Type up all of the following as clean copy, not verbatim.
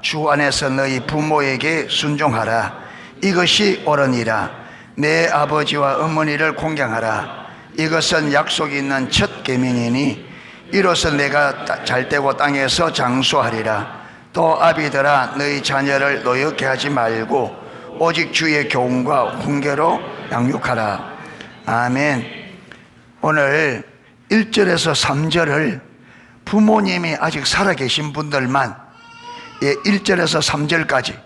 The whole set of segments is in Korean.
주 안에서 너희 부모에게 순종하라. 이것이 옳으니라. 내 아버지와 어머니를 공경하라. 이것은 약속이 있는 첫 계명이니 이로써 내가 잘되고 땅에서 장수하리라. 또 아비들아, 너희 자녀를 노엽게 하지 말고 오직 주의 교훈과 훈계로 양육하라. 아멘. 오늘 1절에서 3절을 부모님이 아직 살아계신 분들만, 1절에서 3절까지,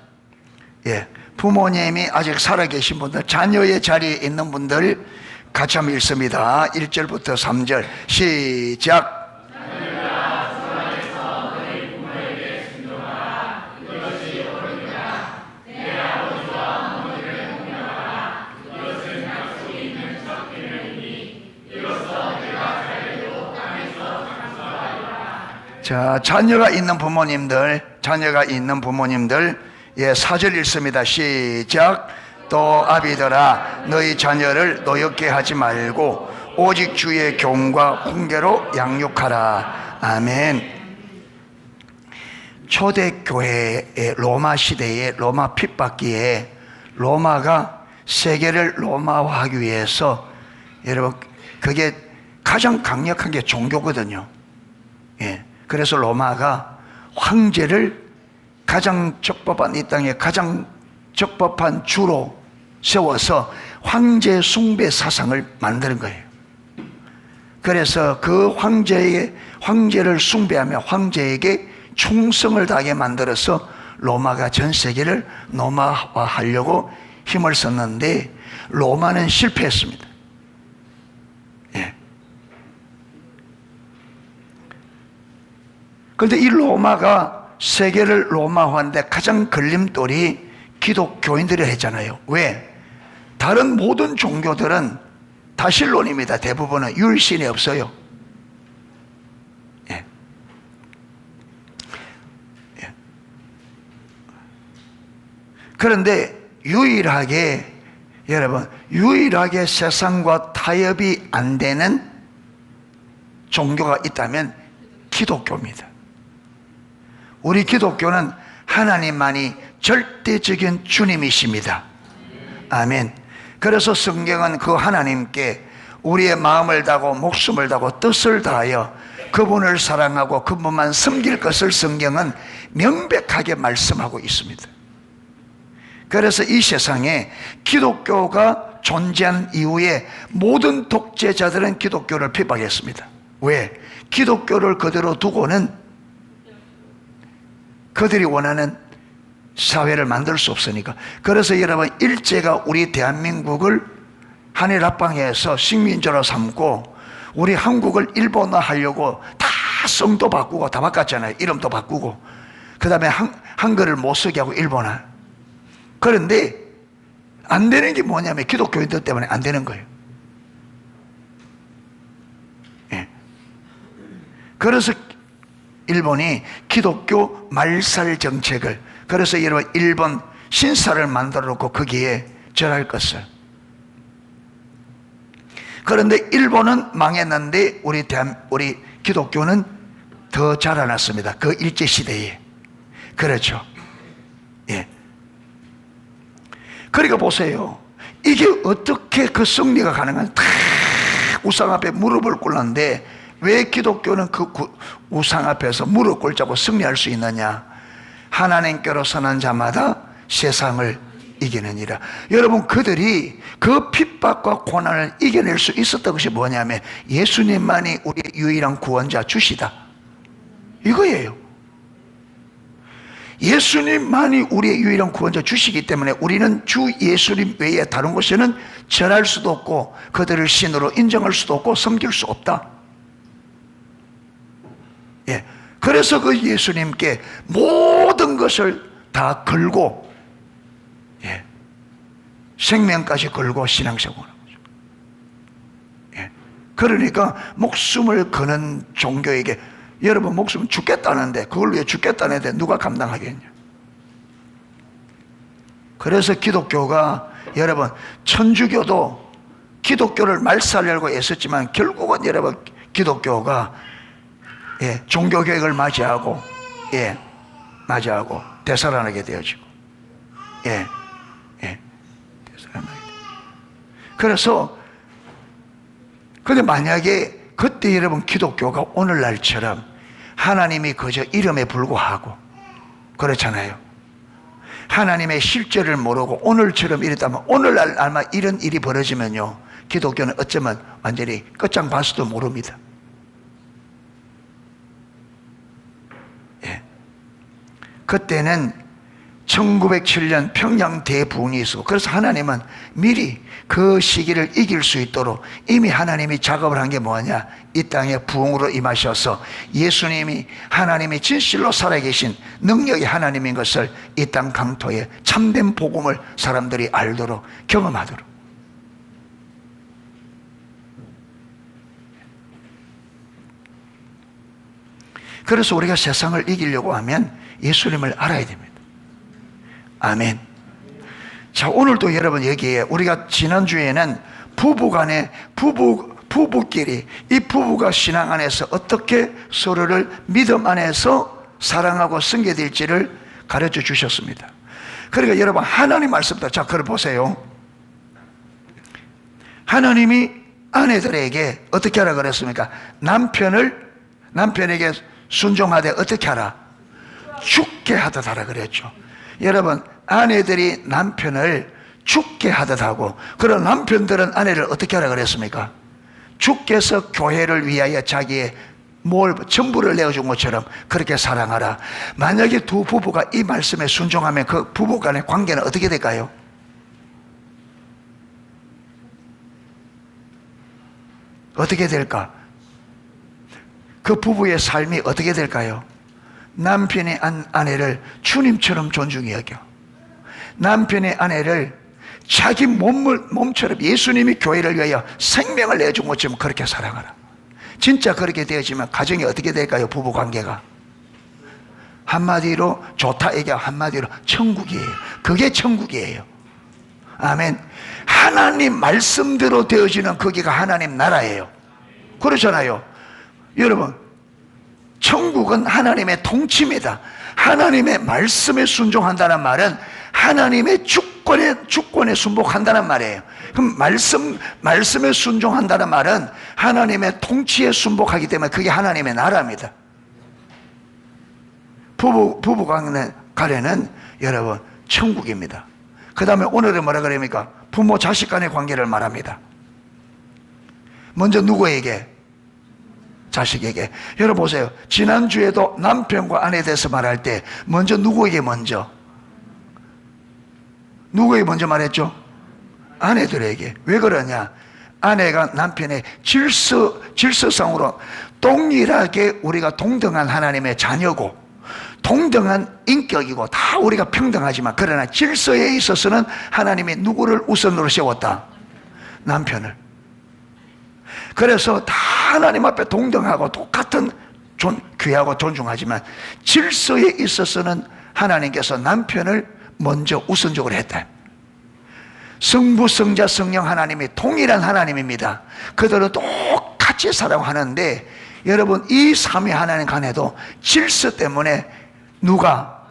부모님이 아직 살아계신 분들, 자녀의 자리에 있는 분들 같이 한번 읽습니다. 1절부터 3절 시작. 자, 자녀가 있는 부모님들, 4절 읽습니다. 시작. 또 아비들아, 너희 자녀를 노엽게 하지 말고 오직 주의 교훈과 훈계로 양육하라. 아멘. 초대교회의 로마 시대에, 로마 핍박기에 로마가 세계를 로마화하기 위해서, 여러분, 그게 가장 강력한 게 종교거든요. 그래서 로마가 황제를 가장 적법한, 이 땅에 가장 적법한 주로 세워서 황제 숭배 사상을 만드는 거예요. 그래서 그 황제를 숭배하며 황제에게 충성을 다하게 만들어서 로마가 전 세계를 로마화하려고 힘을 썼는데 로마는 실패했습니다. 그런데 이 로마가 세계를 로마화하는데 가장 걸림돌이 기독교인들이 했잖아요. 왜? 다른 모든 종교들은 다 신론입니다. 대부분은 율신이 없어요. 그런데 유일하게 세상과 타협이 안 되는 종교가 있다면 기독교입니다. 우리 기독교는 하나님만이 절대적인 주님이십니다. 아멘. 그래서 성경은 그 하나님께 우리의 마음을 다하고 목숨을 다하고 뜻을 다하여 그분을 사랑하고 그분만 섬길 것을 성경은 명백하게 말씀하고 있습니다. 그래서 이 세상에 기독교가 존재한 이후에 모든 독재자들은 기독교를 핍박했습니다. 왜? 기독교를 그대로 두고는 그들이 원하는 사회를 만들 수 없으니까. 그래서 여러분, 일제가 우리 대한민국을 한일 합방해서 식민지로 삼고 우리 한국을 일본화하려고 다 성도 바꾸고 다 바꿨잖아요. 이름도 바꾸고, 그 다음에 한글을 못 쓰게 하고 일본화. 그런데 안 되는 게 뭐냐면 기독교인들 때문에 안 되는 거예요. 그래서 일본이 기독교 말살 정책을, 그래서 여러분, 일본 신사를 만들어 놓고 거기에 절할 것을. 그런데 일본은 망했는데 우리 기독교는 더 자라났습니다. 그 일제시대에. 그렇죠. 그러니까 보세요. 이게 어떻게 그 승리가 가능한, 다 우상 앞에 무릎을 꿇는데 왜 기독교는 그 우상 앞에서 무릎 꿇자고 승리할 수 있느냐? 하나님께로 선한 자마다 세상을 이기느니라. 여러분, 그들이 그 핍박과 고난을 이겨낼 수 있었던 것이 뭐냐면 예수님만이 우리의 유일한 구원자 주시다, 이거예요. 예수님만이 우리의 유일한 구원자 주시기 때문에 우리는 주 예수님 외에 다른 곳에는 절할 수도 없고 그들을 신으로 인정할 수도 없고 섬길 수 없다. 그래서 그 예수님께 모든 것을 다 걸고, 생명까지 걸고 신앙생활을 하는 거죠. 그러니까 목숨을 거는 종교에게, 여러분, 목숨은 죽겠다는데 그걸 위해 죽겠다는데 누가 감당하겠냐? 그래서 기독교가, 여러분, 천주교도 기독교를 말살하려고 애썼지만 결국은 여러분, 기독교가 종교개혁을 맞이하고 맞이하고 되살아나게 되어지고, 예, 예, 되살아나게 돼. 그래서 근데 만약에 그때 여러분 기독교가 오늘날처럼 하나님이 그저 이름에 불과하고 그렇잖아요. 하나님의 실제를 모르고 오늘처럼 이랬다면 오늘날 아마 이런 일이 벌어지면요, 기독교는 어쩌면 완전히 끝장 봤을지도 모릅니다. 예. 그때는 1907년 평양 대부흥이 있었고, 그래서 하나님은 미리 그 시기를 이길 수 있도록 이미 하나님이 작업을 한 게 뭐냐, 이 땅에 부흥으로 임하셔서 예수님이 하나님이 진실로 살아계신 능력의 하나님인 것을 이 땅 강토에 참된 복음을 사람들이 알도록, 경험하도록. 그래서 우리가 세상을 이기려고 하면 예수님을 알아야 됩니다. 아멘. 자, 오늘도 여러분 여기에 우리가 지난주에는 부부간에 부부끼리 이 부부가 신앙 안에서 어떻게 서로를 믿음 안에서 사랑하고 섬겨질지를 가르쳐 주셨습니다. 그러니까 여러분 하나님 말씀도, 자, 그걸 보세요. 하나님이 아내들에게 어떻게 하라 그랬습니까? 남편에게 순종하되 어떻게 하라? 죽게 하듯 하라 그랬죠. 여러분, 아내들이 남편을 죽게 하듯 하고, 그런 남편들은 아내를 어떻게 하라 그랬습니까? 주께서 교회를 위하여 자기의 전부를 내어준 것처럼 그렇게 사랑하라. 만약에 두 부부가 이 말씀에 순종하면 그 부부 간의 관계는 어떻게 될까요? 어떻게 될까? 그 부부의 삶이 어떻게 될까요? 남편이 아내를 주님처럼 존중히 여겨, 남편의 아내를 자기 몸처럼 예수님이 교회를 위하여 생명을 내준 것처럼 그렇게 사랑하라. 진짜 그렇게 되어지면 가정이 어떻게 될까요? 부부관계가 한마디로 좋다 얘기하고 한마디로 천국이에요. 그게 천국이에요. 아멘. 하나님 말씀대로 되어지는 거기가 하나님 나라예요. 그렇잖아요. 여러분, 천국은 하나님의 통치입니다. 하나님의 말씀에 순종한다는 말은 하나님의 주권에 순복한다는 말이에요. 그럼 말씀에 순종한다는 말은 하나님의 통치에 순복하기 때문에 그게 하나님의 나라입니다. 부부간에는 여러분 천국입니다. 그 다음에 오늘은 뭐라 그럽니까? 부모 자식 간의 관계를 말합니다. 먼저 누구에게? 자식에게. 여러분 보세요. 지난주에도 남편과 아내에 대해서 말할 때 먼저 누구에게 먼저 말했죠? 아내들에게. 왜 그러냐? 아내가 남편의 질서상으로 동일하게 우리가 동등한 하나님의 자녀고 동등한 인격이고 다 우리가 평등하지만, 그러나 질서에 있어서는 하나님이 누구를 우선으로 세웠다? 남편을. 그래서 다 하나님 앞에 동등하고 똑같은 귀하고 존중하지만 질서에 있어서는 하나님께서 남편을 먼저 우선적으로 했다. 성부, 성자, 성령 하나님이 동일한 하나님입니다. 그들은 똑같이 사랑하는데, 여러분 이 삼위 하나님 간에도 질서 때문에 누가?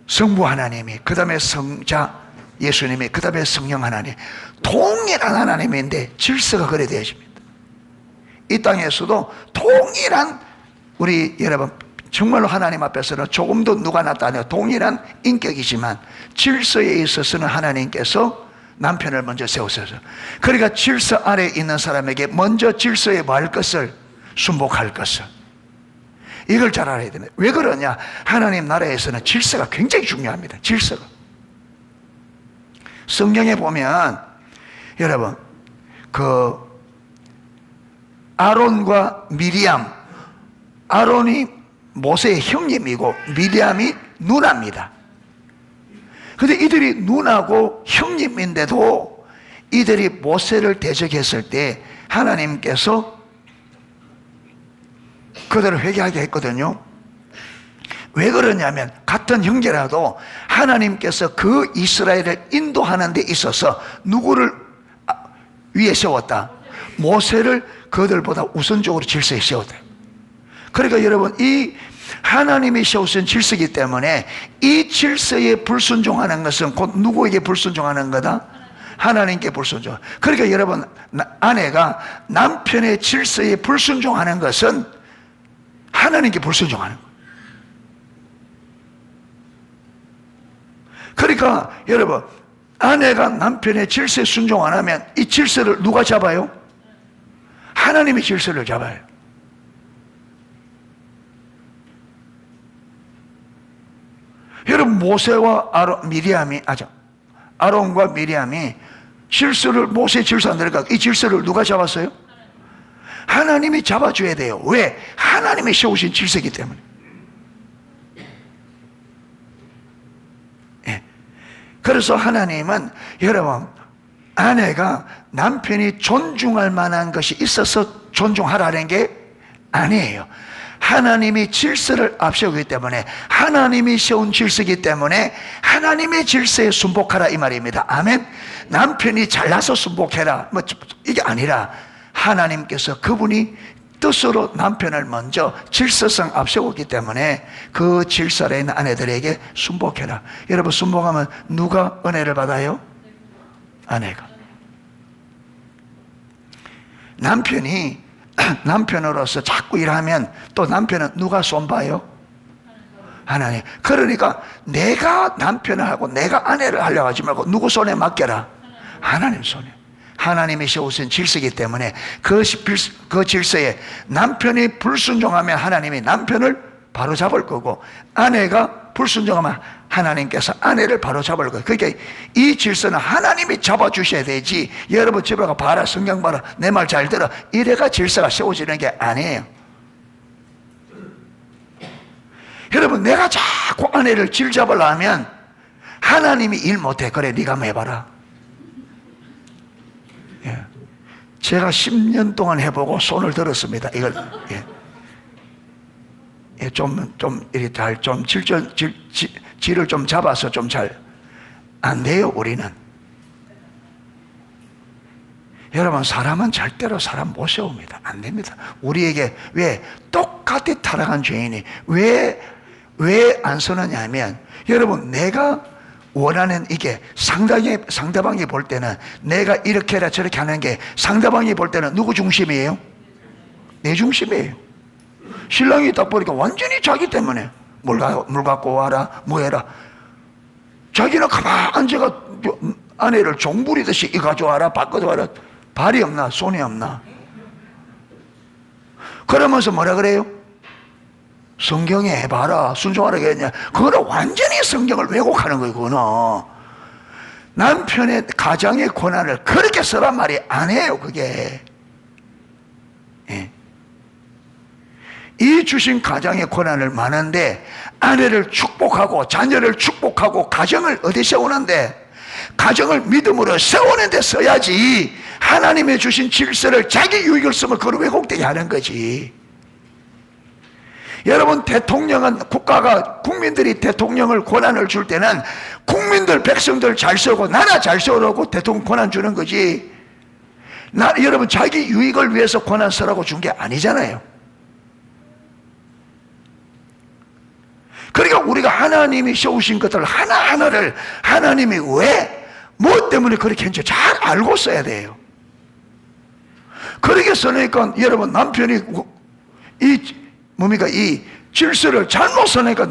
성부 하나님이, 그 다음에 성자 예수님이, 그 다음에 성령 하나님, 동일한 하나님인데 질서가 그래 되어집니다. 이 땅에서도 동일한, 우리 여러분 정말로 하나님 앞에서는 조금도 누가 낫다 아니라 동일한 인격이지만 질서에 있어서는 하나님께서 남편을 먼저 세우셔서, 그러니까 질서 아래에 있는 사람에게 먼저 질서에 뭐할 것을? 순복할 것을. 이걸 잘 알아야 됩니다. 왜 그러냐? 하나님 나라에서는 질서가 굉장히 중요합니다. 질서가. 성경에 보면 여러분 그 아론과 미리암, 아론이 모세의 형님이고 미리암이 누나입니다. 근데 이들이 누나고 형님인데도 이들이 모세를 대적했을 때 하나님께서 그들을 회개하게 했거든요. 왜 그러냐면 같은 형제라도 하나님께서 그 이스라엘을 인도하는 데 있어서 누구를 위에 세웠다? 모세를 그들보다 우선적으로 질서에 세웠다. 그러니까 여러분 이 하나님이 세우신 질서이기 때문에 이 질서에 불순종하는 것은 곧 누구에게 불순종하는 거다? 하나님께 불순종. 그러니까 여러분, 아내가 남편의 질서에 불순종하는 것은 하나님께 불순종하는 거예요. 그러니까 여러분, 아내가 남편의 질서에 순종 안 하면 이 질서를 누가 잡아요? 하나님이 질서를 잡아요. 여러분, 모세와 아론과 미리암이 질서를, 모세 질서 안 들어가, 이 질서를 누가 잡았어요? 하나님이 잡아줘야 돼요. 왜? 하나님이 세우신 질서이기 때문에. 예. 그래서 하나님은 여러분, 아내가 남편이 존중할 만한 것이 있어서 존중하라는 게 아니에요. 하나님이 질서를 앞세우기 때문에, 하나님이 세운 질서이기 때문에 하나님의 질서에 순복하라 이 말입니다. 아멘. 남편이 잘나서 순복해라 뭐 이게 아니라 하나님께서 그분이 뜻으로 남편을 먼저 질서상 앞세우기 때문에 그 질서에 있는 아내들에게 순복해라. 여러분, 순복하면 누가 은혜를 받아요? 아내가. 남편이 남편으로서 자꾸 일하면 또 남편은 누가 손봐요? 하나님. 그러니까 내가 남편을 하고 내가 아내를 하려고 하지 말고 누구 손에 맡겨라? 하나님 손에. 하나님이 세우신 질서이기 때문에 그 질서에 남편이 불순종하면 하나님이 남편을 바로잡을 거고, 아내가 불순종하면 하나님께서 아내를 바로잡을 거예요. 그러니까 이 질서는 하나님이 잡아주셔야 되지, 여러분 집에 가 봐라, 성경 봐라, 내 말 잘 들어, 이래가 질서가 세워지는 게 아니에요. 여러분, 내가 자꾸 아내를 질 잡으려면 하나님이 일 못해. 그래, 네가 한번 해봐라. 예. 제가 10년 동안 해보고 손을 들었습니다. 이걸. 예. 예, 이렇게 질을 좀 잡아서 좀 잘 안 돼요, 우리는. 여러분, 사람은 절대로 사람 못 세웁니다. 안 됩니다. 우리에게 왜 똑같이 타락한 죄인이 왜 안 서느냐 하면, 여러분, 내가 원하는 이게 상대방이 볼 때는 내가 이렇게 해라 저렇게 하는 게 상대방이 볼 때는 누구 중심이에요? 내 중심이에요. 신랑이 딱 보니까 완전히 자기 때문에 물 갖고 와라, 뭐 해라. 자기는 가만 앉아가 아내를 종부리듯이 이 가져와라, 밥 가져와라. 발이 없나, 손이 없나. 그러면서 뭐라 그래요? 성경에 해봐라, 순종하라 그랬냐. 그거는 완전히 성경을 왜곡하는 거예요. 그거는 남편의 가장의 권한을 그렇게 쓰란 말이 아니에요. 그게. 예. 이 주신 가장의 권한을 많은데 아내를 축복하고 자녀를 축복하고 가정을 어디 세우는데, 가정을 믿음으로 세우는 데 써야지, 하나님의 주신 질서를 자기 유익을 쓰면 그걸 왜곡되게 하는 거지. 여러분, 대통령은 국민들이 대통령을 권한을 줄 때는 국민들, 백성들 잘 세우고 나라 잘 세우라고 대통령 권한 주는 거지, 여러분 자기 유익을 위해서 권한 쓰라고 준 게 아니잖아요. 그러니까 우리가 하나님이 세우신 것들 하나하나를 하나님이 왜, 뭐 때문에 그렇게 했는지 잘 알고 써야't 그렇게 써니까 여러분, 남편이 이 질서를 잘못 써니까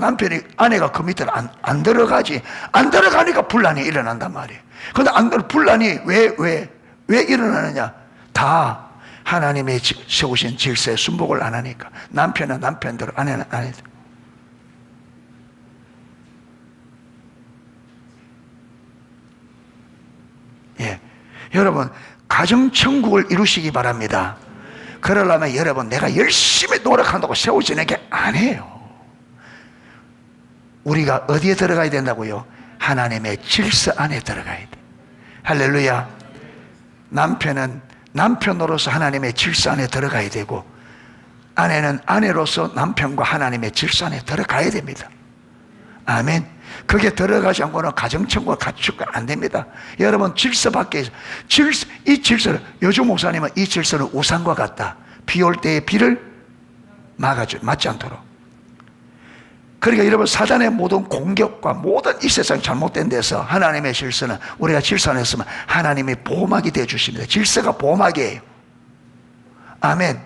아내가 그 밑으로 안 들어가지. 안 들어가니까 분란이 일어난단 말이에요. 그런데 분란이 왜 일어나느냐? 다 하나님의 세우신 질서에 순복을 안 하니까. 남편은 남편대로, 아내는 아내대로. 예, 여러분, 가정천국을 이루시기 바랍니다. 그러려면 여러분, 내가 열심히 노력한다고 세워지는 게 아니에요. 우리가 어디에 들어가야 된다고요? 하나님의 질서 안에 들어가야 돼. 할렐루야. 남편은 남편으로서 하나님의 질서 안에 들어가야 되고, 아내는 아내로서 남편과 하나님의 질서 안에 들어가야 됩니다. 아멘. 그게 들어가지 않고는 가정천국을 갖추면 안 됩니다. 여러분, 질서 밖에, 이 질서를, 요즘 목사님은 이 질서는 우산과 같다. 비 올 때에 비를 막지 않도록. 그러니까 여러분, 사단의 모든 공격과 모든 이 세상 잘못된 데서 하나님의 질서는, 우리가 질서 안에 있으면 하나님의 보호막이 되어 주십니다. 질서가 보호막이에요. 아멘.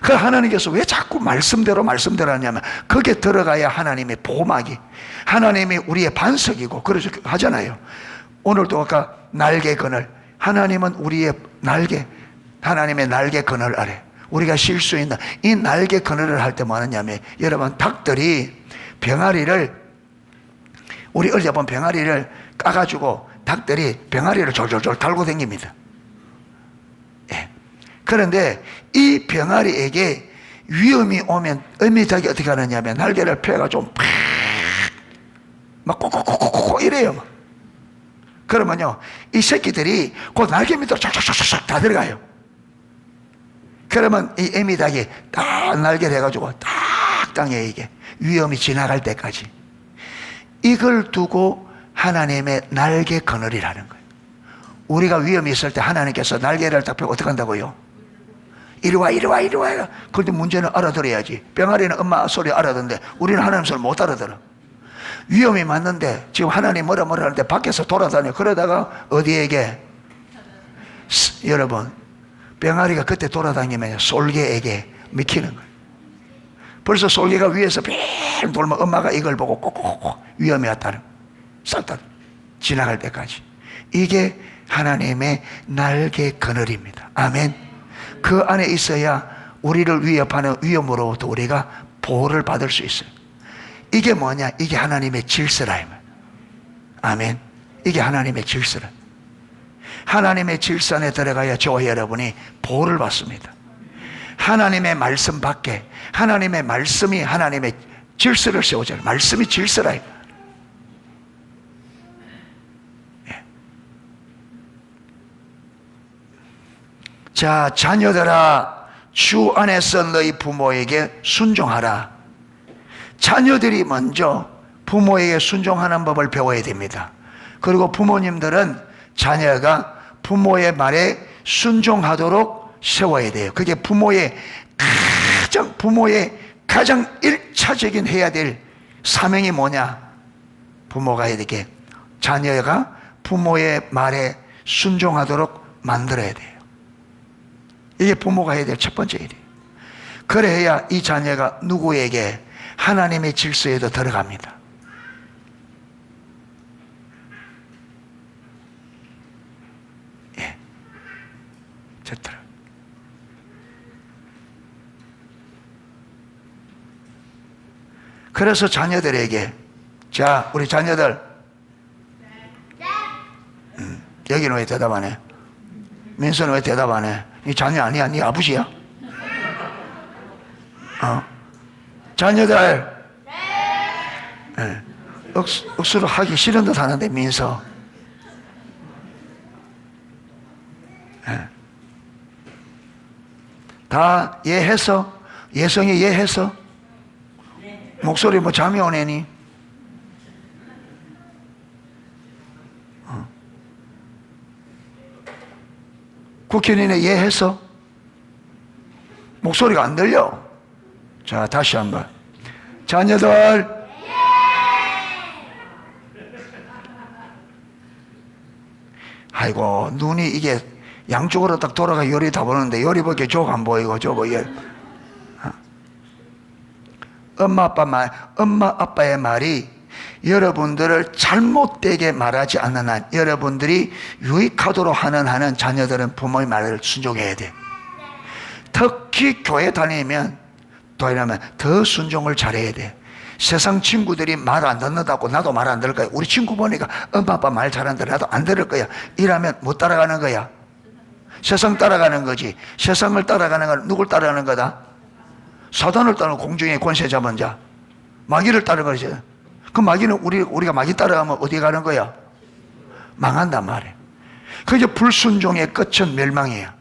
그 하나님께서 왜 자꾸 말씀대로 하냐면, 거기에 들어가야 하나님의 보호막이, 하나님이 우리의 반석이고, 그래서 하잖아요. 오늘도 아까 날개 그늘, 하나님은 우리의 날개, 하나님의 날개 그늘 아래 우리가 쉴 수 있는 이 날개 그늘을 할 때 뭐 하느냐면, 여러분, 닭들이 병아리를, 우리 어제 본 병아리를 까가지고 닭들이 병아리를 졸졸졸 달고 다닙니다. 예. 그런데 이 병아리에게 위험이 오면 어미닭이 어떻게 하느냐면, 날개를 펴가지고 막 꼬꼬꼬꼬꼬 이래요. 그러면요, 이 새끼들이 그 날개 밑으로 쫙쫙쫙쫙 다 들어가요. 그러면 이 애미닭이 딱 날개를 해가지고 딱 땅에 이게 위험이 지나갈 때까지, 이걸 두고 하나님의 날개 그늘이라는 거예요. 우리가 위험이 있을 때 하나님께서 날개를 딱 펴고 어떻게 한다고요? 이리 와, 이리 와, 이리 와. 그런데 문제는 알아들어야지. 병아리는 엄마 소리 알아듣는데 우리는 하나님 소리 못 알아들어. 위험이 맞는데 지금 하나님 뭐라 하는데 밖에서 돌아다녀. 그러다가 어디에게? 여러분, 병아리가 그때 돌아다니면 솔개에게 미키는 거예요. 벌써 솔개가 위에서 빙 돌면 엄마가 이걸 보고 꼭꼭꼭 위험이 왔다는, 싹 다 지나갈 때까지. 이게 하나님의 날개 그늘입니다. 아멘. 그 안에 있어야 우리를 위협하는 위험으로부터 우리가 보호를 받을 수 있어요. 이게 뭐냐? 이게 하나님의 질서라. 아멘. 이게 하나님의 질서라. 하나님의 질서 안에 들어가야 저와 여러분이 보호를 받습니다. 하나님의 말씀 밖에, 하나님의 말씀이 하나님의 질서를 세우잖아요. 말씀이 질서라. 예. 자, 자녀들아, 주 안에서 너희 부모에게 순종하라. 자녀들이 먼저 부모에게 순종하는 법을 배워야 됩니다. 그리고 부모님들은 자녀가 부모의 말에 순종하도록 세워야 돼요. 그게 부모의 가장 1차적인 해야 될 사명이 뭐냐? 부모가 이렇게 자녀가 부모의 말에 순종하도록 만들어야 돼요. 이게 부모가 해야 될 첫 번째 일이에요. 그래야 이 자녀가 누구에게? 하나님의 질서에도 들어갑니다. 예. 좋더라. 그래서 자녀들에게, 자, 우리 자녀들, 여기는 왜 대답 안 해? 민서는 왜 대답 안 해? 네 자녀 아니야? 네 아버지야? 자녀들, 네. 억수로 하기 싫은 듯 하는데, 민서. 네. 다 이해해서? 예성이 이해해서? 목소리 뭐 잠이 오네니? 국현이네 이해해서? 목소리가 안 들려. 자, 다시 한번. 자녀들, 아이고, 눈이 이게 양쪽으로 딱 돌아가 요리 다 보는데 요리밖에 족 안 보이고 저거 엄마 아빠의 말이 여러분들을 잘못되게 말하지 않는 한, 여러분들이 유익하도록 하는 자녀들은 부모의 말을 순종해야 돼. 특히 교회 다니면 더 순종을 잘해야 돼. 세상 친구들이 말 안 듣는다고 나도 말 안 들을 거야. 우리 친구 보니까 엄마 아빠 말 잘한다, 나도 안 들을 거야. 이러면 못 따라가는 거야. 세상 따라가는 거지. 세상을 따라가는 건 누굴 따라가는 거다? 사단을 따르는 공중의 권세 잡은 자, 마귀를 따르는 거지. 그 마귀는 우리가 마귀 따라가면 어디 가는 거야? 망한단 말이야. 그게 불순종의 끝은 멸망이야.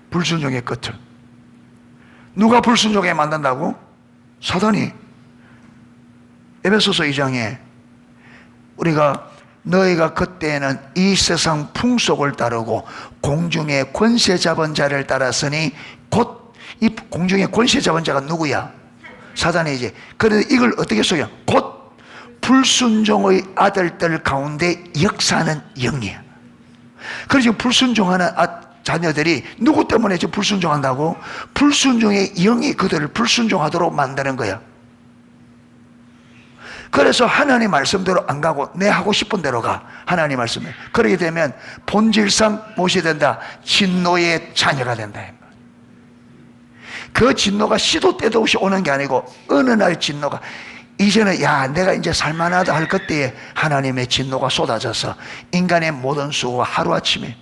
불순종의 끝을. 누가 불순종에 만든다고? 사단이. 에베소서 2장에 우리가 너희가 그때에는 이 세상 풍속을 따르고 공중의 권세 잡은 자를 따랐으니 곧 이 공중의 권세 잡은 자가 누구야? 사단이지. 그런데 이걸 어떻게 속여? 곧 불순종의 아들들 가운데 역사하는 영이야. 그래서 지금 불순종하는 자녀들이 누구 때문에 지금 불순종한다고? 불순종의 영이 그들을 불순종하도록 만드는 거야. 그래서 하나님 말씀대로 안 가고 내 하고 싶은 대로 가. 하나님 말씀을. 그렇게 되면 본질상 무엇이 된다? 진노의 자녀가 된다. 그 진노가 시도 때도 없이 오는 게 아니고 어느 날 진노가, 이제는 야 내가 이제 살만하다 할 그때에 하나님의 진노가 쏟아져서 인간의 모든 수고가 하루아침에,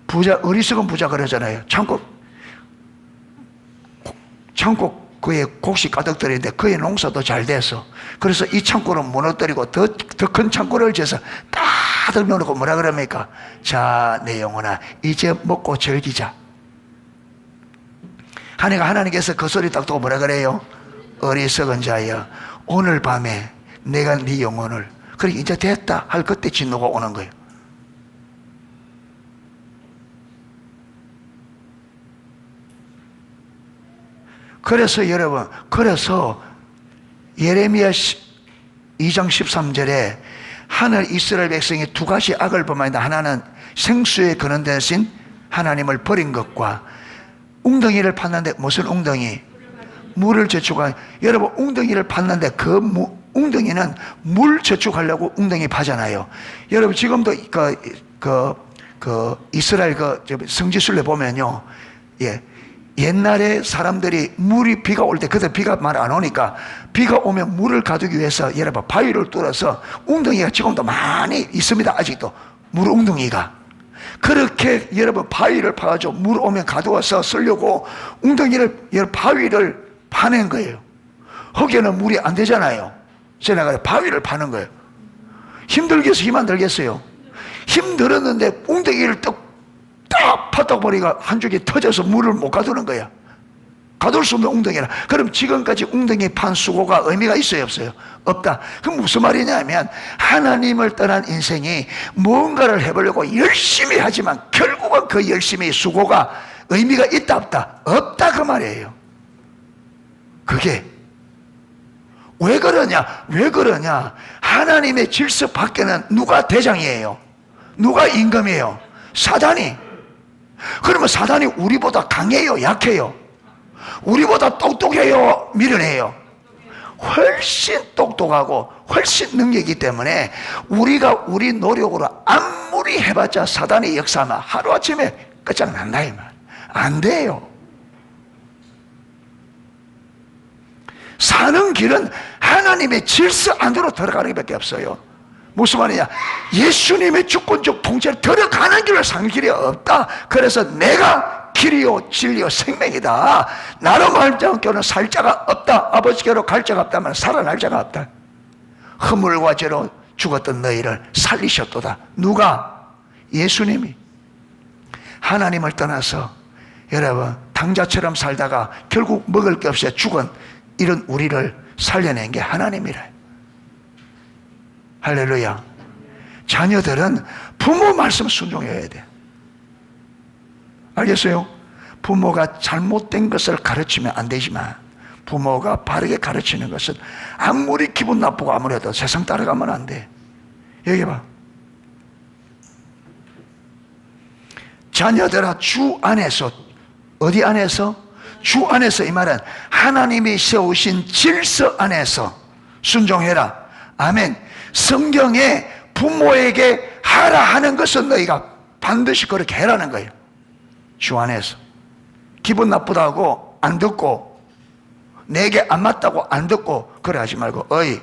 부자, 어리석은 부자 그러잖아요. 창고 그의 곡식 가득 들었는데 그의 농사도 잘 돼서, 그래서 이 창고를 무너뜨리고 더 큰 창고를 지어서 다들 넣어놓고 뭐라 그럽니까? 자, 내 영혼아 이제 먹고 즐기자. 하나님께서 그 소리 딱 듣고 뭐라 그래요? 어리석은 자여, 오늘 밤에 내가 네 영혼을, 그래 이제 됐다 할 그때 진노가 오는 거예요. 그래서 여러분, 그래서 예레미야 2장 13절에 하늘 이스라엘 백성이 두 가지 악을 범하는데, 하나는 생수에 거는 대신 하나님을 버린 것과, 웅덩이를 팠는데, 무슨 웅덩이? 물을 저축한. 여러분, 웅덩이를 팠는데 그 웅덩이는 물 저축하려고 웅덩이 파잖아요. 여러분 지금도 이스라엘 성지순례 보면요, 예, 옛날에 사람들이 물이, 비가 올 때, 그때 비가 말 안 오니까 비가 오면 물을 가두기 위해서 여러분 바위를 뚫어서, 웅덩이가 지금도 많이 있습니다. 아직도 물 웅덩이가. 그렇게 여러분 바위를 파가지고 물 오면 가두어서 쓰려고 웅덩이를, 바위를 파낸 거예요. 거기에는 물이 안 되잖아요. 지나가서 바위를 파는 거예요. 힘들겠어요? 힘 안 들겠어요? 힘들었는데 웅덩이를 딱 팠다 보니까 한쪽이 터져서 물을 못 가두는 거야. 가둘 수 없는 웅덩이라. 그럼 지금까지 웅덩이 판 수고가 의미가 있어요, 없어요? 없다. 그럼 무슨 말이냐면, 하나님을 떠난 인생이 뭔가를 해보려고 열심히 하지만 결국은 그 열심히 수고가 의미가 있다 없다? 없다 그 말이에요. 그게 왜 그러냐? 왜 그러냐? 하나님의 질서 밖에는 누가 대장이에요? 누가 임금이에요? 사단이. 그러면 사단이 우리보다 강해요, 약해요? 우리보다 똑똑해요, 미련해요? 훨씬 똑똑하고 훨씬 능력이기 때문에 우리가 우리 노력으로 아무리 해봤자 사단의 역사만 하루아침에 끝장난다 이 말. 안 돼요. 사는 길은 하나님의 질서 안으로 들어가는 것밖에 없어요. 무슨 말이냐? 예수님의 주권적 통제를 들어가는 길을 사는 길이 없다. 그래서 내가 길이요 진리요 생명이다. 나로 말지 않고는 살 자가 없다. 아버지께로 갈 자가 없다면 살아날 자가 없다. 허물과 죄로 죽었던 너희를 살리셨도다. 누가? 예수님이. 하나님을 떠나서 여러분 당자처럼 살다가 결국 먹을 게 없어 죽은 이런 우리를 살려낸 게 하나님이라. 할렐루야. 자녀들은 부모 말씀 순종해야 돼. 알겠어요? 부모가 잘못된 것을 가르치면 안 되지만 부모가 바르게 가르치는 것은 아무리 기분 나쁘고 아무래도 세상 따라가면 안 돼. 여기 봐. 자녀들아 주 안에서, 어디 안에서? 주 안에서. 이 말은 하나님이 세우신 질서 안에서 순종해라. 아멘. 성경에 부모에게 하라 하는 것은 너희가 반드시 그렇게 해라는 거예요. 주 안에서. 기분 나쁘다고 안 듣고, 내게 안 맞다고 안 듣고 그래 하지 말고, 어이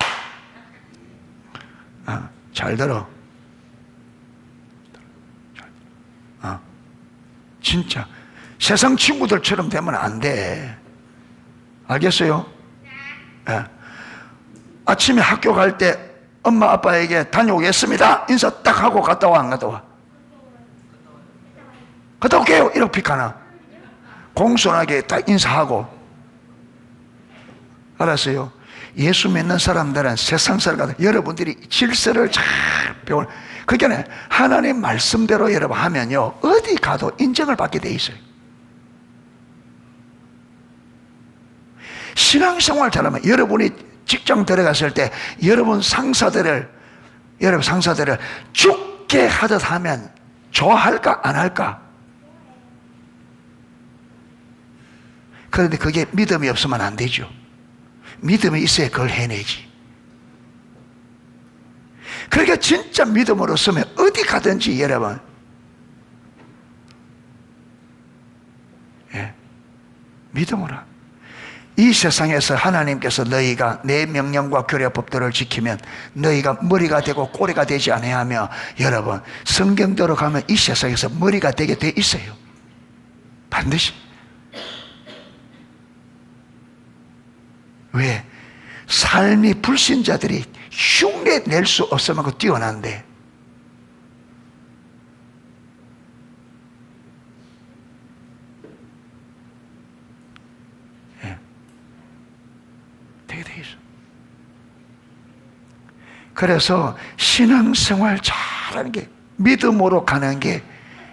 잘 들어. 진짜 세상 친구들처럼 되면 안 돼. 알겠어요? 네. 아침에 학교 갈 때 엄마 아빠에게 다녀오겠습니다 인사 딱 하고 갔다 와, 안 갔다 와? 갔다 올게요 이렇게 픽하나? 공손하게 딱 인사하고. 알았어요? 예수 믿는 사람들은 세상 사람, 여러분들이 질서를 잘 배우는, 그러니까 하나님 말씀대로 여러분 하면요 어디 가도 인정을 받게 돼 있어요. 신앙생활 잘하면 여러분이 직장 들어갔을 때 여러분 상사들을 죽게 하듯 하면 좋아할까 안 할까? 그런데 그게 믿음이 없으면 안 되죠. 믿음이 있어야 그걸 해내지. 그러니까 진짜 믿음으로 쓰면 어디 가든지 여러분, 예, 믿음으로. 이 세상에서 하나님께서 너희가 내 명령과 규례법들을 지키면 너희가 머리가 되고 꼬리가 되지 아니하며, 여러분 성경대로 가면 이 세상에서 머리가 되게 돼 있어요. 반드시. 왜? 삶이 불신자들이 흉내 낼 수 없을 만큼 뛰어난데, 되게 돼 있어. 그래서 신앙생활 잘하는 게, 믿음으로 가는 게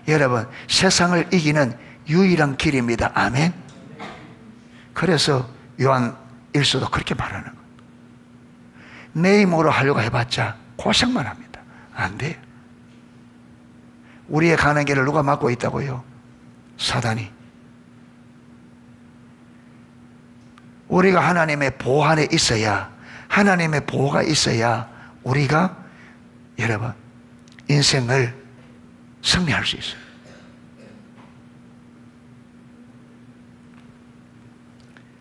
여러분 세상을 이기는 유일한 길입니다. 아멘. 그래서 요한 일서도 그렇게 말하는 거예요. 내 힘으로 하려고 해봤자 고생만 합니다. 안 돼요. 우리의 가는 길을 누가 막고 있다고요? 사단이. 우리가 하나님의 보호 안에 있어야, 하나님의 보호가 있어야 우리가 여러분 인생을 승리할 수 있어요.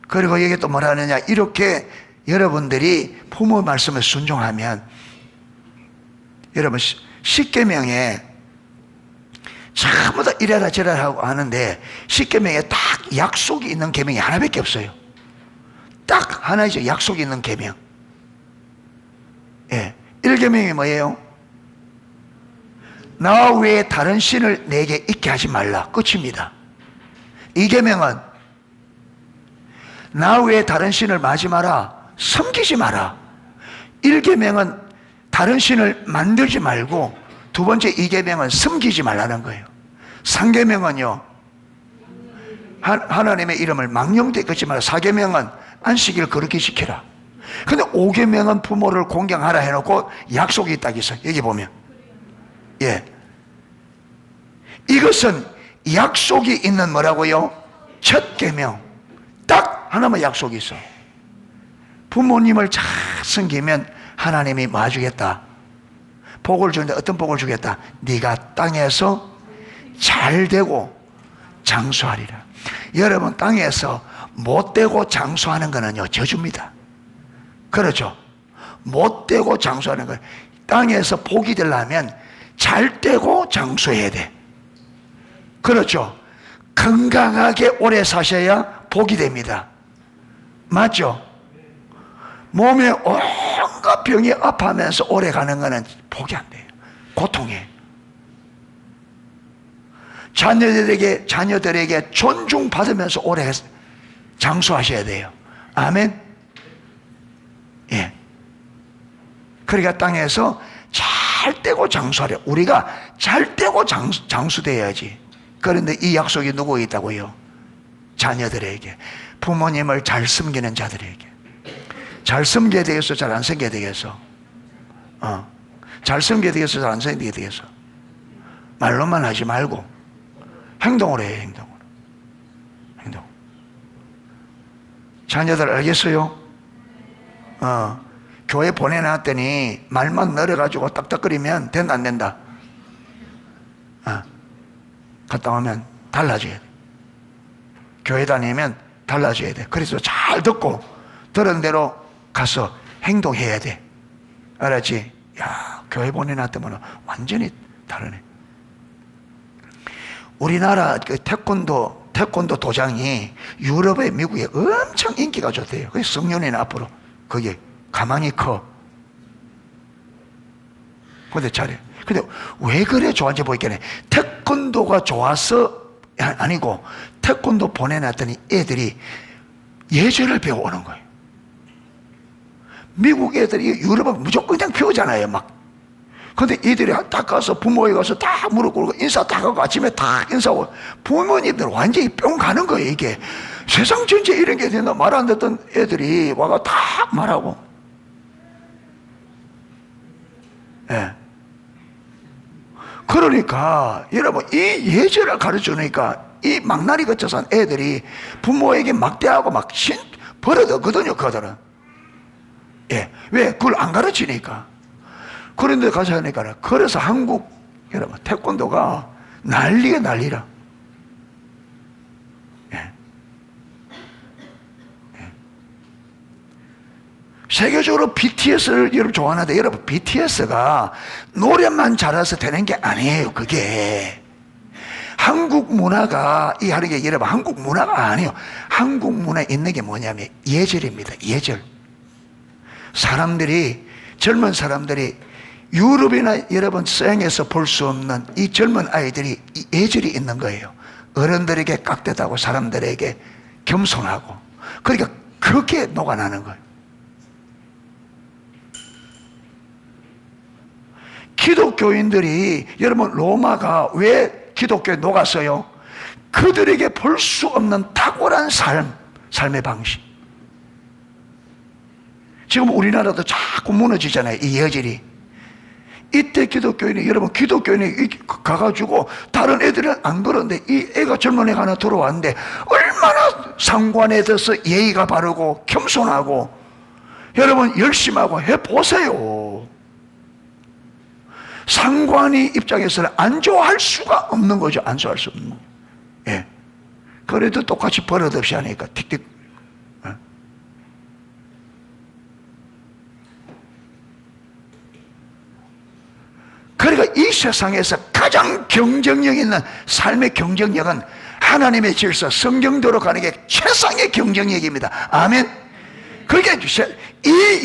그리고 여기 또 뭐라 하느냐, 이렇게 여러분들이 부모 말씀에 순종하면, 여러분 십계명에 전부 다 이래라 저래라 하고 하는데, 십계명에 딱 약속이 있는 계명이 하나밖에 없어요. 딱 하나이죠. 약속이 있는 계명. 예. 1계명이 뭐예요? 나 외에 다른 신을 내게 있게 하지 말라. 끝입니다. 2계명은 나 외에 다른 신을 마지 마라. 섬기지 마라. 1계명은 다른 신을 만들지 말고, 두 번째 2계명은 섬기지 말라는 거예요. 3계명은요, 하나님의 이름을 망령되이 걷지 마라. 4계명은 안식일 거룩히 지키라. 근데 5계명은 부모를 공경하라 해놓고 약속이 딱 있어요. 여기 보면, 예, 이것은 약속이 있는 뭐라고요? 첫 계명. 딱 하나만 약속이 있어. 부모님을 잘 섬기면 하나님이 뭐 주겠다? 복을 주는데, 어떤 복을 주겠다? 네가 땅에서 잘 되고 장수하리라. 여러분 땅에서 못되고 장수하는 거는요 저주입니다. 그렇죠? 못되고 장수하는 건, 땅에서 복이 되려면 잘 되고 장수해야 돼. 그렇죠? 건강하게 오래 사셔야 복이 됩니다. 맞죠? 몸에 온갖 병이 아파하면서 오래 가는 거는 복이 안 돼요. 고통이에요. 자녀들에게 존중받으면서 오래 장수하셔야 돼요. 아멘. 예. 그러니까 땅에서 잘 되고 장수하려. 우리가 잘 되고 장수돼야지. 그런데 이 약속이 누구에 있다고요? 자녀들에게. 부모님을 잘 섬기는 자들에게. 잘 섬겨야 되겠어? 잘 안 섬겨야 되겠어? 잘 섬겨야 되겠어? 잘 안 섬겨야 되겠어? 말로만 하지 말고 행동으로 해요. 행동으로. 행동. 자녀들 알겠어요? 교회 보내놨더니 말만 늘어가지고 딱딱거리면 된다 안 된다? 갔다 오면 달라져야 돼. 교회 다니면 달라져야 돼. 그래서 잘 듣고 들은 대로 가서 행동해야 돼. 알았지? 야, 교회 보내놨더면 완전히 다르네. 우리나라 그 태권도 도장이 유럽에 미국에 엄청 인기가 좋대요. 그래서 성년이는 앞으로 그게 가만히 커. 근데 잘해. 근데 왜 그래 좋아하는지 보이겠네. 태권도가 좋아서 아니고, 태권도 보내놨더니 애들이 예절을 배워오는 거예요. 미국 애들이 유럽은 무조건 그냥 배우잖아요, 막. 근데 이들이 딱 가서 부모에 가서 다 무릎 꿇고 인사 딱 하고 아침에 다 인사하고, 부모님들 완전히 뿅 가는 거예요, 이게. 세상 전체 이런 게 된다 말 안 듣던 애들이 와가 다 말하고. 예. 그러니까 여러분 이 예절을 가르쳐주니까 이 망나니 거쳐서 한 애들이 부모에게 막대하고 막 버릇없거든요. 그들은. 예. 왜? 그걸 안 가르치니까. 그런데 가서 하니까. 그래서 한국 여러분 태권도가 난리가 난리라. 예. 예. 세계적으로 BTS를 여러분 좋아하는데, 여러분 BTS가 노래만 잘해서 되는 게 아니에요. 그게 한국 문화가 이 하는 게 여러분 한국 문화가 아니에요. 한국 문화에 있는 게 뭐냐면 예절입니다. 예절. 사람들이, 젊은 사람들이 유럽이나 여러분 서양에서 볼 수 없는 이 젊은 아이들이 이 예절이 있는 거예요. 어른들에게 깍듯하고 사람들에게 겸손하고. 그러니까 그게 녹아나는 거예요. 기독교인들이, 여러분 로마가 왜 기독교에 녹았어요? 그들에게 볼 수 없는 탁월한 삶의 방식. 지금 우리나라도 자꾸 무너지잖아요. 이 여질이. 이때 기독교인이, 여러분 기독교인이 가가지고 다른 애들은 안 그러는데 이 애가 젊은 애가 하나 들어왔는데 얼마나 상관에 대해서 예의가 바르고 겸손하고, 여러분 열심하고 해보세요. 상관이 입장에서는 안 좋아할 수가 없는 거죠. 안 좋아할 수 없는 거예요. 예. 그래도 똑같이 버릇없이 하니까 틱틱. 예. 그러니까 이 세상에서 가장 경쟁력 있는 삶의 경쟁력은 하나님의 질서, 성경대로 가는 게 최상의 경쟁력입니다. 아멘. 그게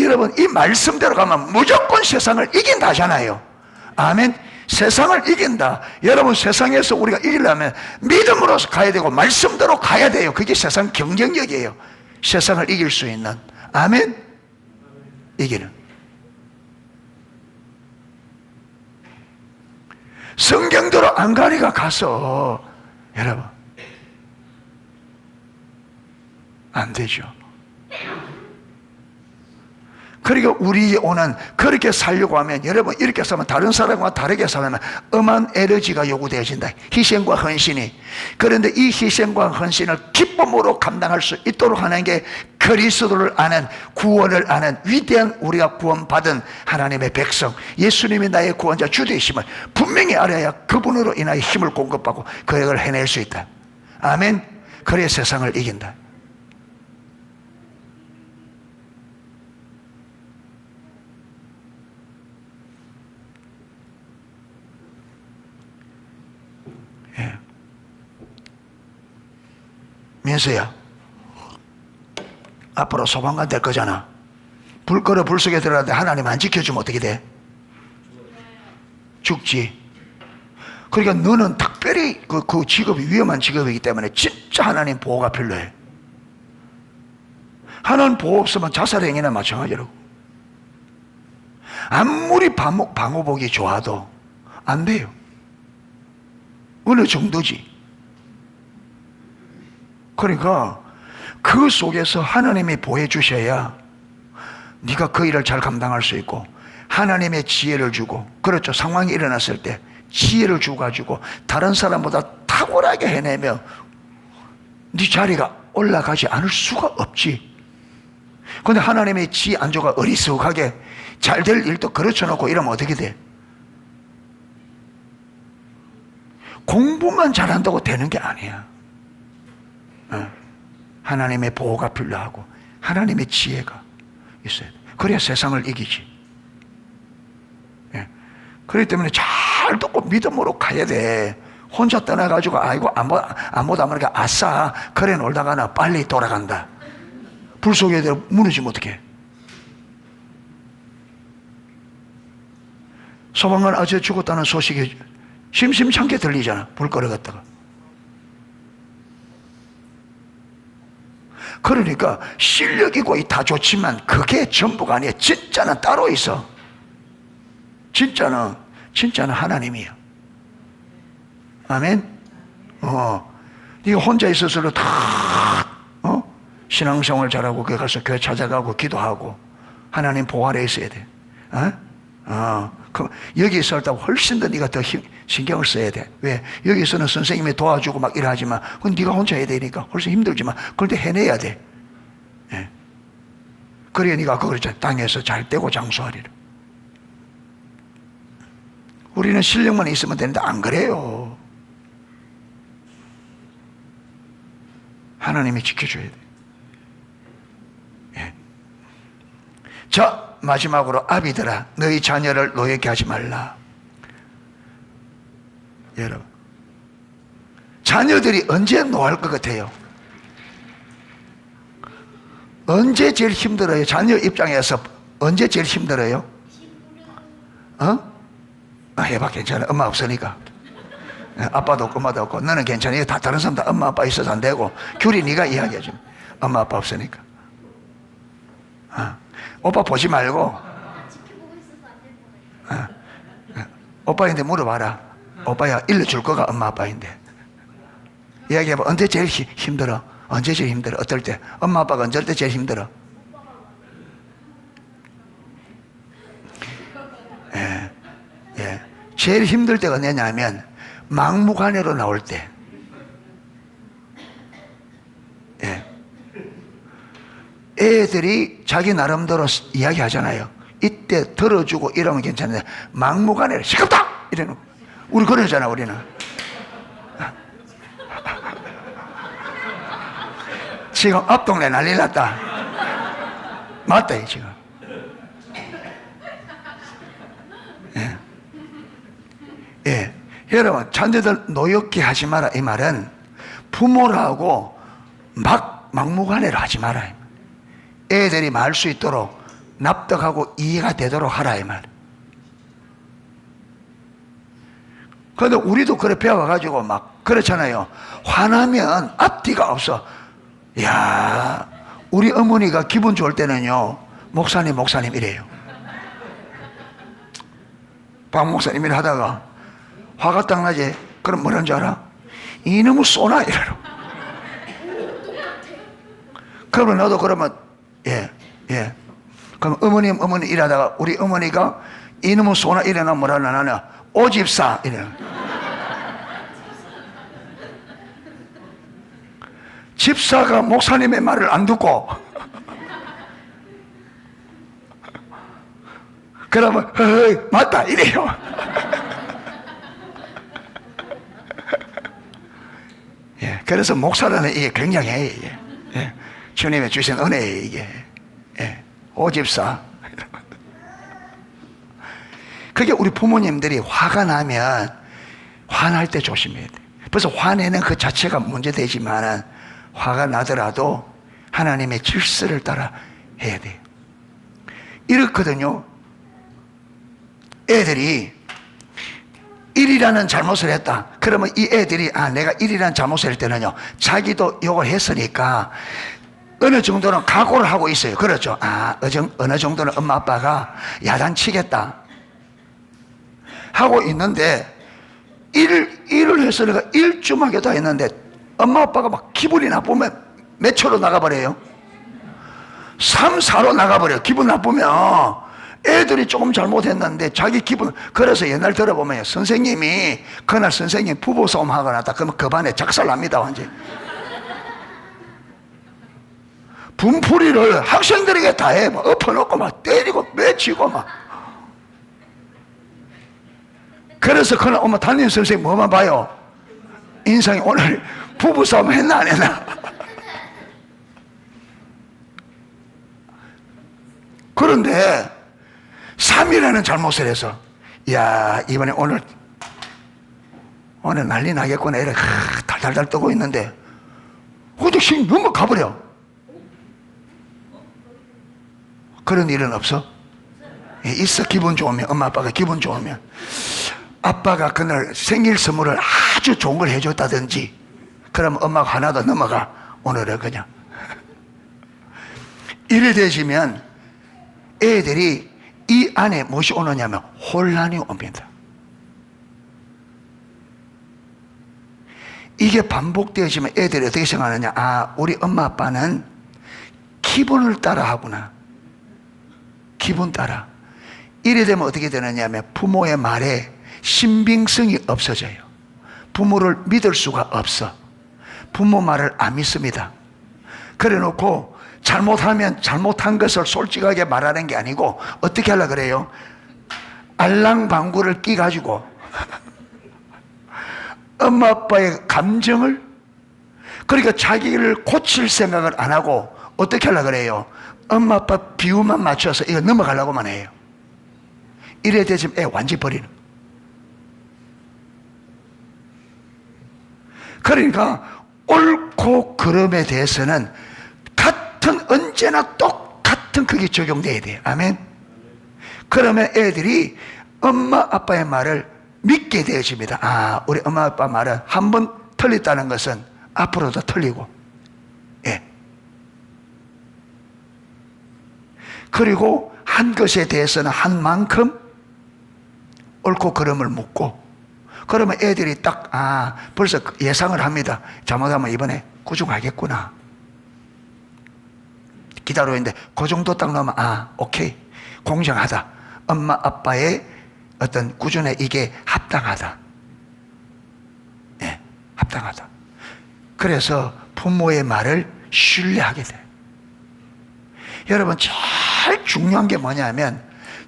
여러분 이 말씀대로 가면 무조건 세상을 이긴다잖아요. 아멘. 세상을 이긴다. 여러분 세상에서 우리가 이기려면 믿음으로 가야 되고 말씀대로 가야 돼요. 그게 세상 경쟁력이에요. 세상을 이길 수 있는. 아멘. 이기는. 성경대로 안 가니까 가서 여러분 안 되죠. 그러니까 우리 오는 그렇게 살려고 하면, 여러분 이렇게 살면, 다른 사람과 다르게 살면 엄한 에너지가 요구되어진다. 희생과 헌신이. 그런데 이 희생과 헌신을 기쁨으로 감당할 수 있도록 하는 게 그리스도를 아는, 구원을 아는 위대한, 우리가 구원받은 하나님의 백성, 예수님이 나의 구원자 주 되심을 분명히 알아야 그분으로 인하여 힘을 공급받고 그 일을 해낼 수 있다. 아멘. 그래야 세상을 이긴다. 예. 민수야, 앞으로 소방관 될 거잖아. 불 꺼러 불 속에 들어가는데 하나님 안 지켜주면 어떻게 돼? 죽지. 그러니까 너는 특별히 그 직업이 위험한 직업이기 때문에 진짜 하나님 보호가 필요해. 하나님 보호 없으면 자살행위나 마찬가지라고. 아무리 방호복이 좋아도 안 돼요. 어느 정도지. 그러니까 그 속에서 하나님이 보호해 주셔야 네가 그 일을 잘 감당할 수 있고, 하나님의 지혜를 주고, 그렇죠, 상황이 일어났을 때 지혜를 주가지고 다른 사람보다 탁월하게 해내며 네 자리가 올라가지 않을 수가 없지. 그런데 하나님의 지혜 안 줘가 어리석하게 잘 될 일도 그렇쳐 놓고 이러면 어떻게 돼? 공부만 잘한다고 되는 게 아니야. 하나님의 보호가 필요하고 하나님의 지혜가 있어야 돼. 그래야 세상을 이기지. 그렇기 때문에 잘 듣고 믿음으로 가야 돼. 혼자 떠나가지고 아이고 아무도 안 그러니까 아싸 그래 놀다가나 빨리 돌아간다. 불 속에 들어 무너지면 어떡해. 소방관 어제 죽었다는 소식이 심심찮게 들리잖아. 불 꺼려갔다가. 그러니까 실력이고 다 좋지만 그게 전부가 아니야. 진짜는 따로 있어. 진짜는 하나님이야. 아멘. 네가 혼자 있어서도 다 신앙생활 잘하고 거기 가서 교회 찾아가고 기도하고 하나님 보호 아래 있어야 돼. 여기 있었다고 훨씬 더 네가 더 신경을 써야 돼. 왜? 여기서는 선생님이 도와주고 막 일하지만 그건 네가 혼자 해야 되니까 훨씬 힘들지만 그걸 때 해내야 돼. 예. 그래야 네가 그랬잖아. 땅에서 잘 되고 장수하리라. 우리는 실력만 있으면 되는데 안 그래요. 하나님이 지켜줘야 돼. 예. 자, 마지막으로 아비들아 너희 자녀를 노예케 하지 말라. 여러분, 자녀들이 언제 노할 것 같아요? 언제 제일 힘들어요? 자녀 입장에서 언제 제일 힘들어요? 해봐. 괜찮아. 엄마 없으니까. 아빠도 없고 엄마도 없고 너는 괜찮아. 이거 다 다른 사람 다 엄마 아빠 있어서 안 되고 귤이 네가 이야기해줘. 엄마 아빠 없으니까. 오빠 보지 말고 오빠한테 물어봐라. 오빠야 일러줄 거가 엄마 아빠인데. 이야기해봐. 언제 제일 힘들어? 언제 제일 힘들어? 어떨 때? 엄마 아빠가 언제 때 제일 힘들어? 예. 제일 힘들 때가 언제냐면 막무가내로 나올 때. 예. 애들이 자기 나름대로 이야기하잖아요. 이때 들어주고 이러면 괜찮은데 막무가내로 시끄럽다! 이러는 우리 그러잖아. 우리는 지금 앞동네 난리 났다. 맞다 지금. 예. 예. 여러분, 자녀들 노엽게 하지 마라 이 말은 부모라고 막무가내로 하지 마라. 애들이 말 수 있도록 납득하고 이해가 되도록 하라 이 말. 그런데 우리도 그래 배워가지고 막 그렇잖아요. 화나면 앞뒤가 없어. 야, 우리 어머니가 기분 좋을 때는요 목사님 이래요. 박 목사님이 하다가 화가 딱 나지. 그럼 뭐라는 줄 알아? 이놈의 쏘나 이래요. 그러면 나도 그러면 예. 그럼 어머니 일하다가 우리 어머니가 이놈의 쏘나 이래나 뭐라나 나는 오집사 이래. 집사가 목사님의 말을 안 듣고 그러면 맞다 이래요. 예, 그래서 목사라는 이게 굉장해. 이게. 예, 주님의 주신 은혜예요 이게. 예, 오집사. 그게 우리 부모님들이 화가 나면 화날 때 조심해야 돼. 벌써 화내는 그 자체가 문제되지만 화가 나더라도 하나님의 질서를 따라 해야 돼요. 이렇거든요. 애들이 일이라는 잘못을 했다. 그러면 이 애들이 내가 일이라는 잘못을 할 때는요 자기도 욕을 했으니까 어느 정도는 각오를 하고 있어요. 그렇죠. 어느 정도는 엄마 아빠가 야단치겠다 하고 있는데 일을 했으니까 일주만게 다 했는데 엄마 아빠가 막 기분이 나쁘면 몇 초로 나가버려요? 3, 4로 나가버려요. 기분 나쁘면 애들이 조금 잘못했는데 자기 기분. 그래서 옛날 들어보면 선생님이 그날 선생님 부부싸움 하고 났다 그러면 그 반에 작살납니다. 완전히 분풀이를 학생들에게 다 해. 막 엎어놓고 막 때리고 매치고 막. 그래서 그날 엄마 담임 선생님 뭐만 봐요? 인상이 오늘 부부싸움 했나 안 했나? 그런데 3일에는 잘못을 해서 야 이번에 오늘 난리 나겠구나 이래 달달달 떠고 있는데 근데 씩 넘어가버려. 그런 일은 없어? 있어. 기분 좋으면 엄마 아빠가 기분 좋으면 아빠가 그날 생일 선물을 아주 좋은 걸 해줬다든지 그럼 엄마가 하나도 넘어가. 오늘은 그냥 이래 되시면 애들이 이 안에 무엇이 오느냐면 혼란이 옵니다. 이게 반복되어지면 애들이 어떻게 생각하느냐. 우리 엄마 아빠는 기분을 따라 하구나. 기분 따라. 이래 되면 어떻게 되느냐 하면 부모의 말에 신빙성이 없어져요. 부모를 믿을 수가 없어. 부모 말을 안 믿습니다. 그래 놓고 잘못하면 잘못한 것을 솔직하게 말하는 게 아니고 어떻게 하려고 그래요? 알랑방구를 끼가지고 엄마 아빠의 감정을, 그러니까 자기를 고칠 생각을 안 하고 어떻게 하려고 그래요? 엄마 아빠 비유만 맞춰서 이거 넘어가려고만 해요. 이래 되면 애 완전히 버리는. 그러니까 옳고 그름에 대해서는 언제나 똑같은 그게 적용돼야 돼요. 아멘. 그러면 애들이 엄마 아빠의 말을 믿게 되어집니다. 아, 우리 엄마 아빠 말은 한 번 틀렸다는 것은 앞으로도 틀리고, 예. 그리고 한 것에 대해서는 한 만큼 옳고 그름을 묻고, 그러면 애들이 딱 벌써 예상을 합니다. 잘못하면 이번에 구중하겠구나. 기다려있는데 그 정도 딱 나오면 오케이, 공정하다. 엄마 아빠의 어떤 구준에 이게 합당하다. 네, 합당하다. 그래서 부모의 말을 신뢰하게 돼요. 여러분, 제일 중요한 게 뭐냐면,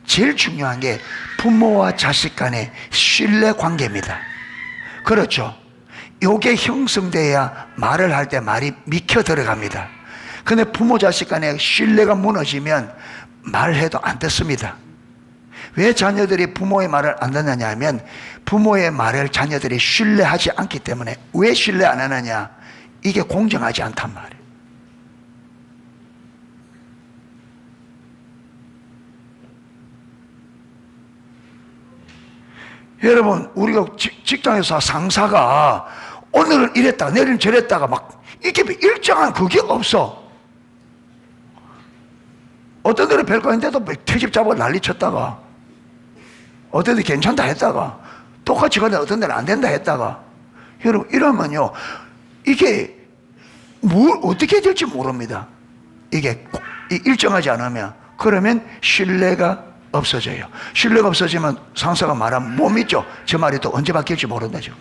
제일 중요한 게 부모와 자식 간의 신뢰 관계입니다. 그렇죠? 이게 형성돼야 말을 할 때 말이 mik혀 들어갑니다. 근데 부모 자식 간의 신뢰가 무너지면 말해도 안 듣습니다. 왜 자녀들이 부모의 말을 안 듣느냐 하면 부모의 말을 자녀들이 신뢰하지 않기 때문에. 왜 신뢰 안 하느냐? 이게 공정하지 않단 말이에요. 여러분, 우리가 직장에서 상사가 오늘은 이랬다가 내일은 저랬다가 막 이렇게 일정한 그게 없어. 어떤 데는 별거 아닌데도 퇴직 잡고 난리 쳤다가, 어떤 데 괜찮다 했다가, 똑같이 가는데 어떤 데는 안 된다 했다가. 여러분, 이러면요, 이게 뭘 어떻게 될지 모릅니다. 이게 일정하지 않으면. 그러면 신뢰가 없어져요. 신뢰가 없어지면 상사가 말하면 못 믿죠. 저 말이 또 언제 바뀔지 모른다죠.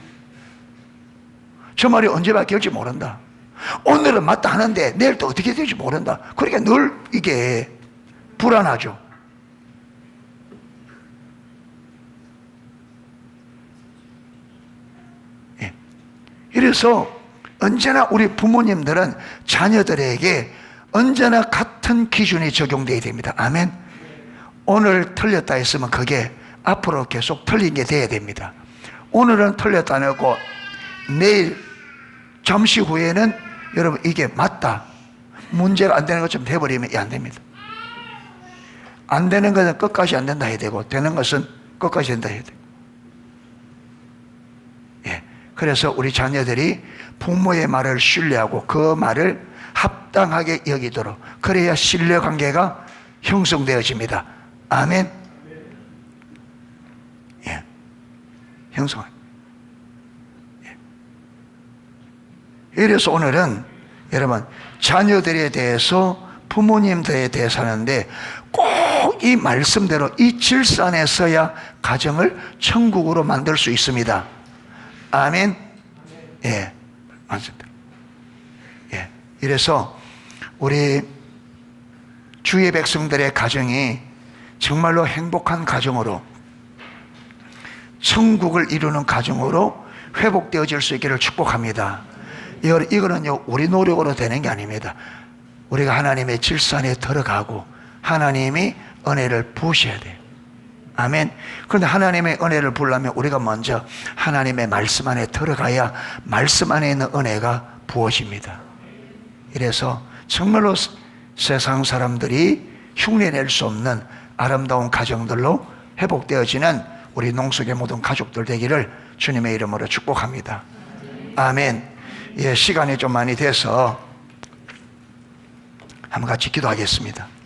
저 말이 언제 바뀔지 모른다. 오늘은 맞다 하는데 내일 또 어떻게 될지 모른다. 그러니까 늘 이게 불안하죠. 예. 이래서 언제나 우리 부모님들은 자녀들에게 언제나 같은 기준이 적용되어야 됩니다. 아멘. 오늘 틀렸다 했으면 그게 앞으로 계속 틀린 게 돼야 됩니다. 오늘은 틀렸다 안 했고 내일 잠시 후에는 여러분 이게 맞다, 문제가 안 되는 것처럼 돼버리면 안 됩니다. 안 되는 것은 끝까지 안 된다 해야 되고, 되는 것은 끝까지 된다 해야 되고. 예. 그래서 우리 자녀들이 부모의 말을 신뢰하고 그 말을 합당하게 여기도록, 그래야 신뢰관계가 형성되어집니다. 아멘. 예. 형성. 예. 이래서 오늘은 여러분, 자녀들에 대해서, 부모님들에 대해서 하는데 꼭 이 말씀대로 이 질서 안에 서야 가정을 천국으로 만들 수 있습니다. 아멘. 예, 맞습니다. 예, 이래서 우리 주의 백성들의 가정이 정말로 행복한 가정으로, 천국을 이루는 가정으로 회복되어질 수 있기를 축복합니다. 이거는요, 우리 노력으로 되는 게 아닙니다. 우리가 하나님의 질서 안에 들어가고 하나님이 은혜를 부으셔야 돼요. 아멘. 그런데 하나님의 은혜를 부으려면 우리가 먼저 하나님의 말씀 안에 들어가야 말씀 안에 있는 은혜가 부어집니다. 이래서 정말로 세상 사람들이 흉내낼 수 없는 아름다운 가정들로 회복되어지는 우리 농속의 모든 가족들 되기를 주님의 이름으로 축복합니다. 아멘. 예, 시간이 좀 많이 돼서 한번 같이 기도하겠습니다.